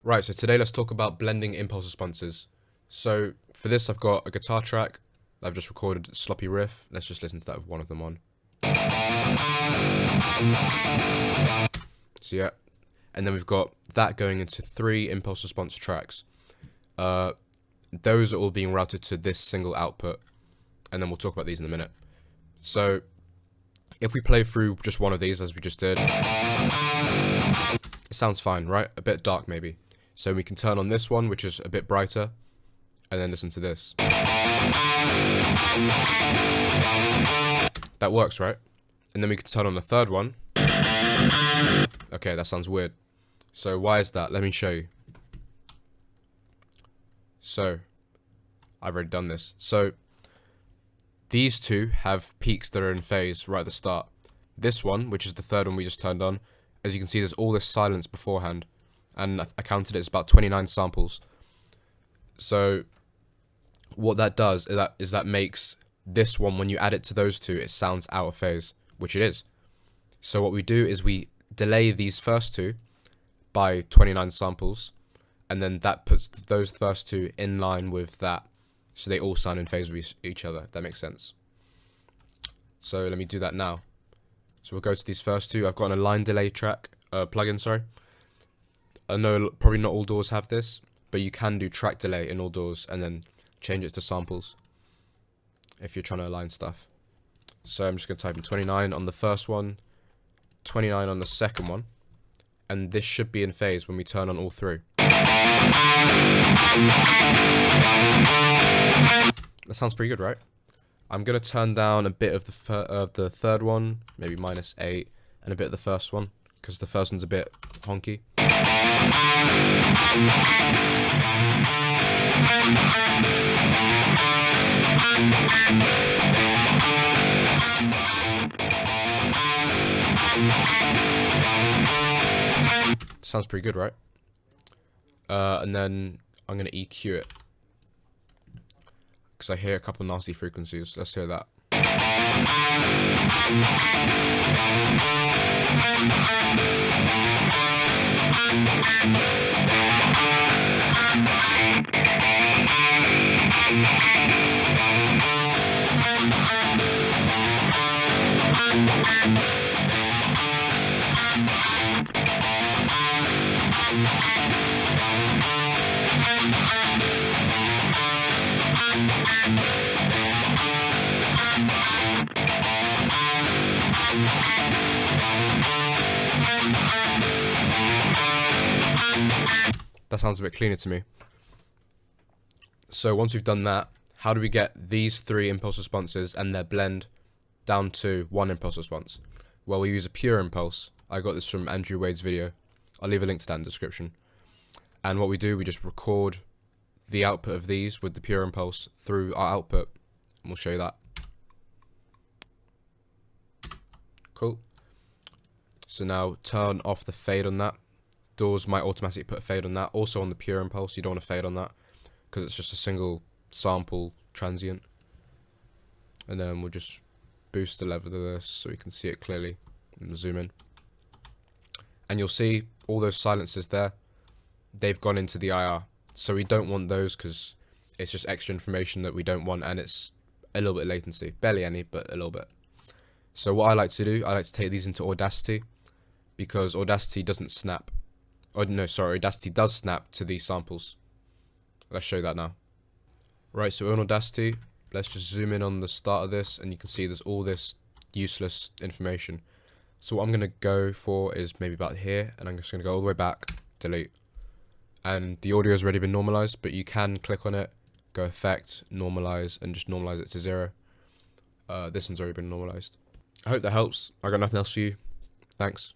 Right, so today let's talk about blending impulse responses. So for this I've got a guitar track. I've just recorded a sloppy riff. Let's just listen to that with one of them on. So yeah, and then we've got that going into 3 impulse response tracks. Those are all being routed to this single output, and then we'll talk about these in a minute. So if we play through just one of these as we just did, it sounds fine, right? A bit dark maybe. So we can turn on this one, which is a bit brighter, and then listen to this. That works, right? And then we can turn on the third one. Okay, that sounds weird. So why is that? Let me show you. So I've already done this. So these two have peaks that are in phase right at the start. This one, which is the third one we just turned on, as you can see, there's all this silence beforehand, and I counted it as about 29 samples. So what that does is that makes this one, when you add it to those two, it sounds out of phase, which it is. So what we do is we delay these first two by 29 samples, and then that puts those first two in line with that, so they all sound in phase with each other. That makes sense. So let me do that now. So we'll go to these first two. I've got a line delay track, plugin, sorry. I know probably not all DAWs have this, but you can do track delay in all DAWs and then change it to samples if you're trying to align stuff. So I'm just going to type in 29 on the first one, 29 on the second one, and this should be in phase when we turn on all 3. That sounds pretty good, right? I'm going to turn down a bit of the third one, maybe -8, and a bit of the first one, because the first one's a bit honky. Sounds pretty good, right? And then I'm going to EQ it, because I hear a couple nasty frequencies. Let's hear that. That sounds a bit cleaner to me. So once we've done that, how do we get these 3 impulse responses and their blend down to 1 impulse response? Well, we use a pure impulse. I got this from Andrew Wade's video. I'll leave a link to that in the description. And what we do, we just record the output of these with the pure impulse through our output, and we'll show you that. Cool. So now turn off the fade on that. DAWs might automatically put a fade on that. Also on the pure impulse, you don't want a fade on that, because it's just a single sample transient. And then we'll just boost the level of this so we can see it clearly, and zoom in. And you'll see all those silences there, they've gone into the IR. So we don't want those, because it's just extra information that we don't want, and it's a little bit of latency. Barely any, but a little bit. So what I like to do, I like to take these into Audacity, because Audacity doesn't snap. Oh no, sorry, Audacity does snap to these samples. Let's show you that now. Right, so we're on Audacity. Let's just zoom in on the start of this, and you can see there's all this useless information. So what I'm going to go for is maybe about here, and I'm just going to go all the way back, delete. And the audio has already been normalized, but you can click on it, go effect, normalize, and just normalize it to 0. This one's already been normalized. I hope that helps. I got nothing else for you. Thanks.